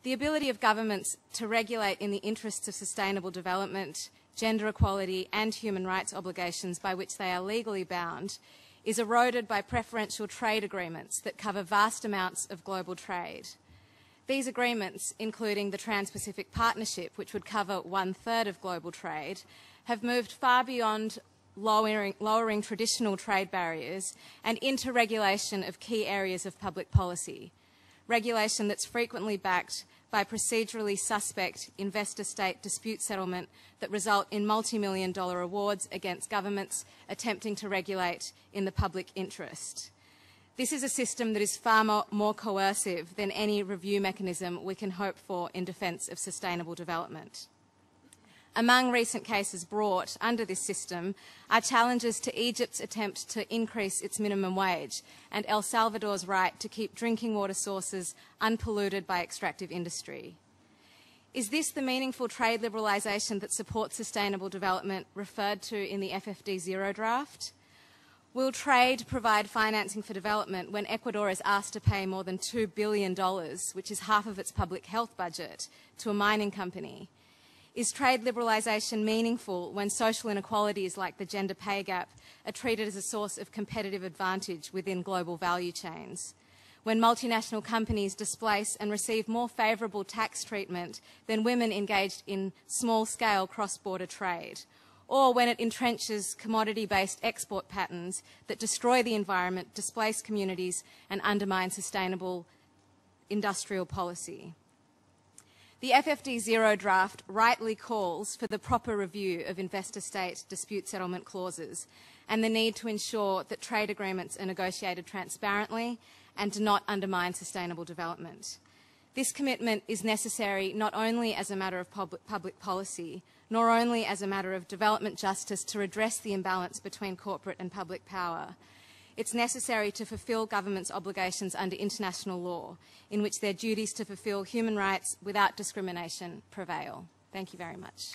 The ability of governments to regulate in the interests of sustainable development, gender equality and human rights obligations by which they are legally bound is eroded by preferential trade agreements that cover vast amounts of global trade. These agreements, including the Trans-Pacific Partnership, which would cover 1/3 of global trade, have moved far beyond lowering traditional trade barriers and into regulation of key areas of public policy, regulation that's frequently backed by procedurally suspect investor-state dispute settlement that result in multi-million-dollar awards against governments attempting to regulate in the public interest. This is a system that is far more coercive than any review mechanism we can hope for in defence of sustainable development. Among recent cases brought under this system are challenges to Egypt's attempt to increase its minimum wage and El Salvador's right to keep drinking water sources unpolluted by extractive industry. Is this the meaningful trade liberalisation that supports sustainable development referred to in the FFD Zero draft? Will trade provide financing for development when Ecuador is asked to pay more than $2 billion, which is half of its public health budget, to a mining company? Is trade liberalisation meaningful when social inequalities like the gender pay gap are treated as a source of competitive advantage within global value chains? When multinational companies displace and receive more favourable tax treatment than women engaged in small-scale cross-border trade? Or when it entrenches commodity-based export patterns that destroy the environment, displace communities and undermine sustainable industrial policy? The FFD Zero draft rightly calls for the proper review of investor-state dispute settlement clauses and the need to ensure that trade agreements are negotiated transparently and do not undermine sustainable development. This commitment is necessary not only as a matter of public policy, nor only as a matter of development justice to redress the imbalance between corporate and public power. It's necessary to fulfil governments' obligations under international law, in which their duties to fulfil human rights without discrimination prevail. Thank you very much.